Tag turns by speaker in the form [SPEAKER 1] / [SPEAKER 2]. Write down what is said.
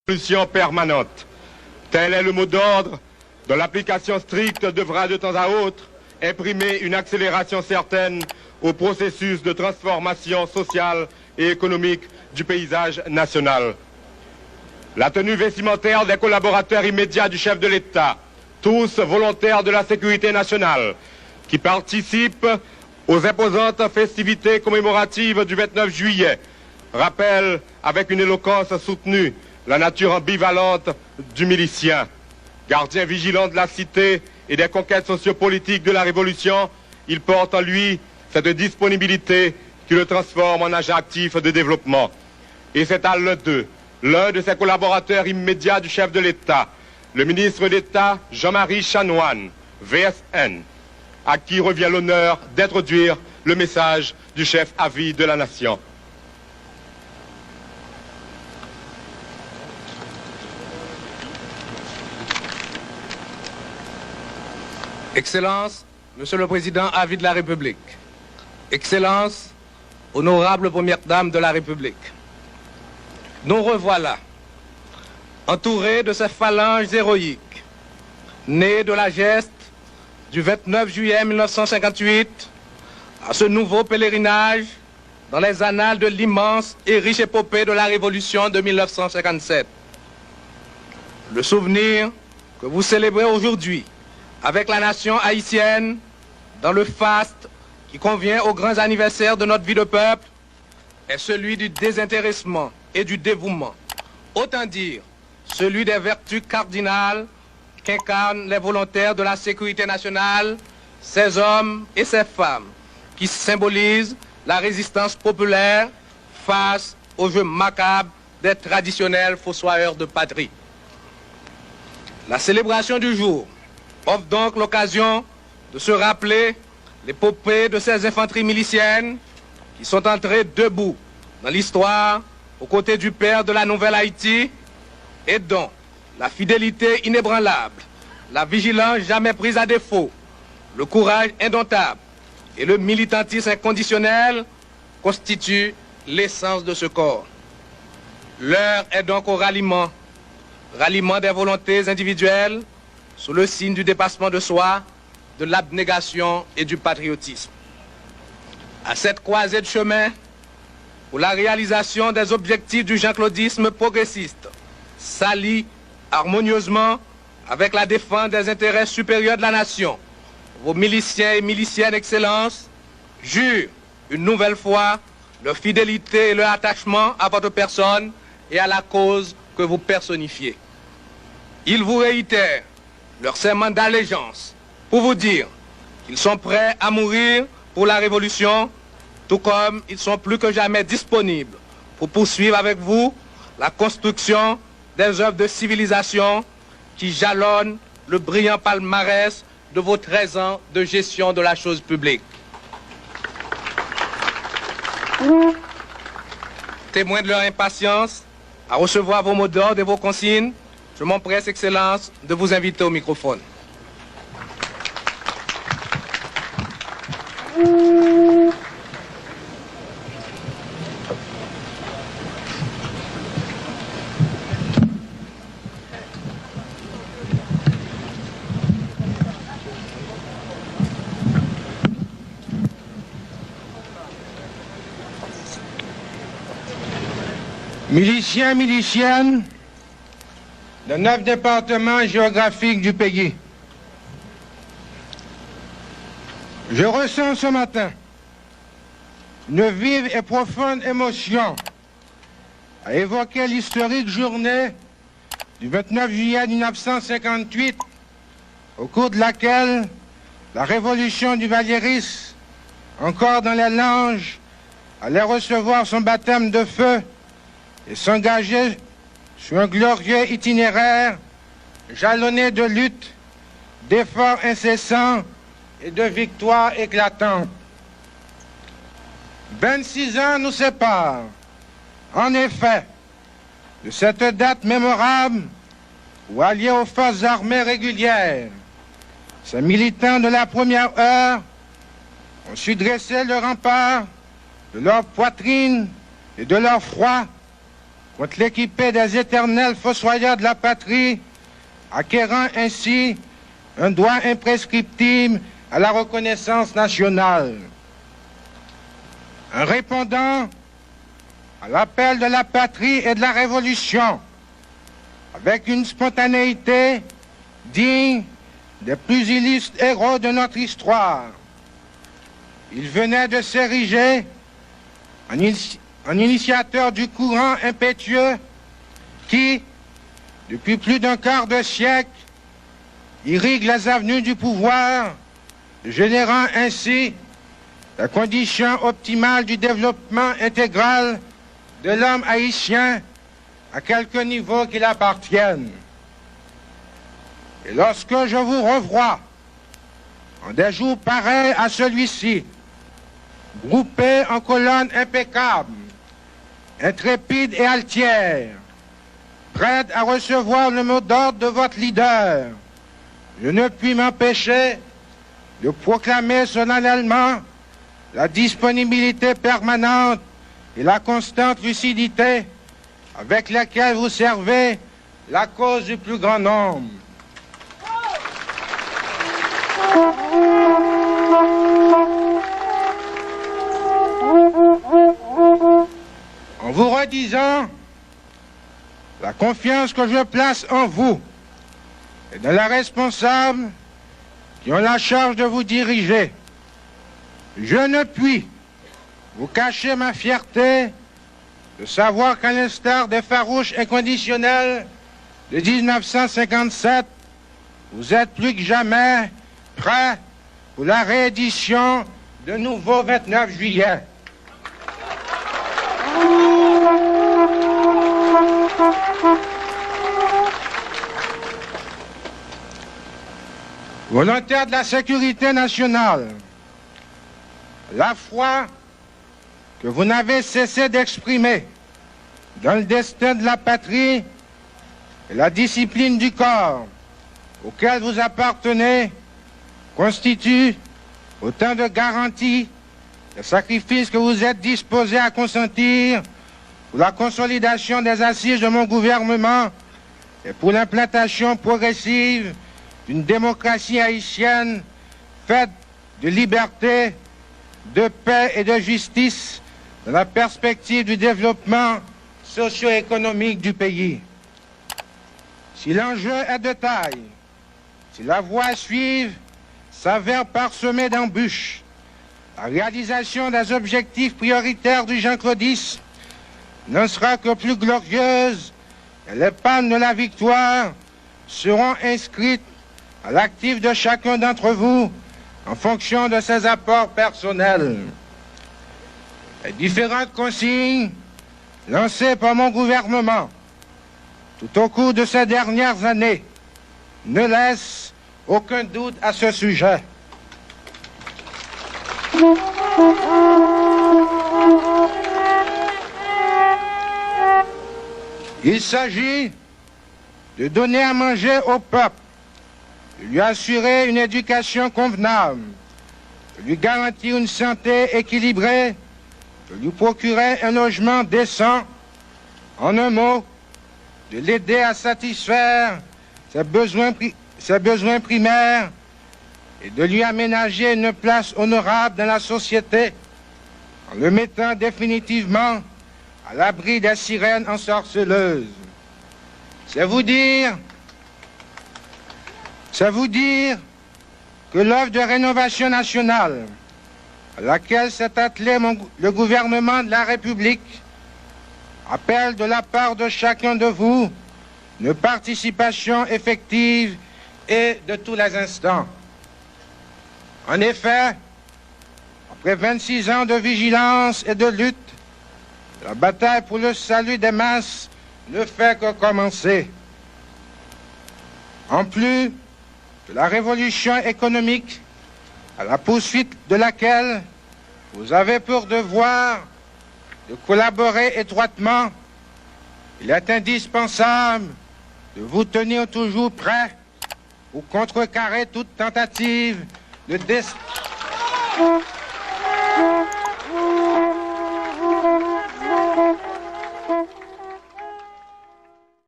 [SPEAKER 1] Solution permanente. Tel est le mot d'ordre dont l'application stricte devra de temps à autre imprimer une accélération certaine au processus de transformation sociale et économique du paysage national. La tenue vestimentaire des collaborateurs immédiats du chef de l'État, tous volontaires de la sécurité nationale, qui participent aux imposantes festivités commémoratives du 29 juillet, rappelle avec une éloquence soutenue la nature ambivalente du milicien. Gardien vigilant de la cité et des conquêtes sociopolitiques de la Révolution, il porte en lui cette disponibilité qui le transforme en agent actif de développement. Et c'est à l'un d'eux, l'un de ses collaborateurs immédiats du chef de l'État, le ministre d'État Jean-Marie Chanoine, VSN, à qui revient l'honneur d'introduire le message du chef à vie de la nation.
[SPEAKER 2] Excellences, Monsieur le Président à vie de la République, Excellences, honorable Première Dame de la République, nous revoilà, entourés de ces phalanges héroïques, nées de la geste du 29 juillet 1958 à ce nouveau pèlerinage dans les annales de l'immense et riche épopée de la Révolution de 1957. Le souvenir que vous célébrez aujourd'hui avec la nation haïtienne dans le faste qui convient aux grands anniversaires de notre vie de peuple est celui du désintéressement et du dévouement. Autant dire, celui des vertus cardinales qu'incarnent les volontaires de la sécurité nationale, ces hommes et ces femmes qui symbolisent la résistance populaire face au jeu macabre des traditionnels fossoyeurs de patrie. La célébration du jour offre donc l'occasion de se rappeler l'épopée de ces infanteries miliciennes qui sont entrées debout dans l'histoire aux côtés du père de la Nouvelle-Haïti et dont la fidélité inébranlable, la vigilance jamais prise à défaut, le courage indomptable et le militantisme inconditionnel constituent l'essence de ce corps. L'heure est donc au ralliement des volontés individuelles sous le signe du dépassement de soi, de l'abnégation et du patriotisme. À cette croisée de chemin, où la réalisation des objectifs du jean-claudisme progressiste s'allie harmonieusement avec la défense des intérêts supérieurs de la nation, vos miliciens et miliciennes excellences jurent une nouvelle fois leur fidélité et leur attachement à votre personne et à la cause que vous personnifiez. Ils vous réitèrent leur serment d'allégeance pour vous dire qu'ils sont prêts à mourir pour la Révolution, tout comme ils sont plus que jamais disponibles pour poursuivre avec vous la construction des œuvres de civilisation qui jalonnent le brillant palmarès de vos 13 ans de gestion de la chose publique. Témoins de leur impatience à recevoir vos mots d'ordre et vos consignes, je m'empresse, Excellence, de vous inviter au microphone.
[SPEAKER 3] Miliciens, miliciennes, de 9 départements géographiques du pays. Je ressens ce matin une vive et profonde émotion à évoquer l'historique journée du 29 juillet 1958, au cours de laquelle la révolution du Valieris, encore dans les langes, allait recevoir son baptême de feu et s'engager sur un glorieux itinéraire jalonné de luttes, d'efforts incessants et de victoires éclatantes. 26 ans nous séparent, en effet, de cette date mémorable où, alliés aux forces armées régulières, ces militants de la première heure ont su dresser le rempart de leur poitrine et de leur froid contre l'équipée des éternels fossoyeurs de la patrie, acquérant ainsi un droit imprescriptible à la reconnaissance nationale. En répondant à l'appel de la patrie et de la révolution, avec une spontanéité digne des plus illustres héros de notre histoire, il venait de s'ériger en initiateur du courant impétueux qui, depuis plus d'un quart de siècle, irrigue les avenues du pouvoir, générant ainsi la condition optimale du développement intégral de l'homme haïtien à quelque niveau qu'il appartienne. Et lorsque je vous revois en des jours pareils à celui-ci, groupés en colonnes impeccables, intrépides et altières, prêtes à recevoir le mot d'ordre de votre leader, je ne puis m'empêcher de proclamer solennellement la disponibilité permanente et la constante lucidité avec laquelle vous servez la cause du plus grand nombre. En vous redisant la confiance que je place en vous et dans les responsables qui ont la charge de vous diriger, je ne puis vous cacher ma fierté de savoir qu'à l'instar des farouches inconditionnels de 1957, vous êtes plus que jamais prêts pour la réédition de nouveau 29 juillet. Volontaires de la sécurité nationale, la foi que vous n'avez cessé d'exprimer dans le destin de la patrie et la discipline du corps auquel vous appartenez constituent autant de garanties de sacrifices que vous êtes disposés à consentir pour la consolidation des assises de mon gouvernement et pour l'implantation progressive d'une démocratie haïtienne faite de liberté, de paix et de justice dans la perspective du développement socio-économique du pays. Si l'enjeu est de taille, si la voie à suivre s'avère parsemée d'embûches, la réalisation des objectifs prioritaires du Jean-Claudisme ne sera que plus glorieuse et les palmes de la victoire seront inscrites à l'actif de chacun d'entre vous en fonction de ses apports personnels. Les différentes consignes lancées par mon gouvernement tout au cours de ces dernières années ne laissent aucun doute à ce sujet. Il s'agit de donner à manger au peuple, de lui assurer une éducation convenable, de lui garantir une santé équilibrée, de lui procurer un logement décent, en un mot, de l'aider à satisfaire ses besoins primaires et de lui aménager une place honorable dans la société en le mettant définitivement à l'abri des sirènes ensorceleuses. C'est vous dire que l'œuvre de rénovation nationale à laquelle s'est attelé le gouvernement de la République appelle de la part de chacun de vous une participation effective et de tous les instants. En effet, après 26 ans de vigilance et de lutte, la bataille pour le salut des masses ne fait que commencer. En plus de la révolution économique, à la poursuite de laquelle vous avez pour devoir de collaborer étroitement, il est indispensable de vous tenir toujours prêt pour contrecarrer toute tentative de destruction.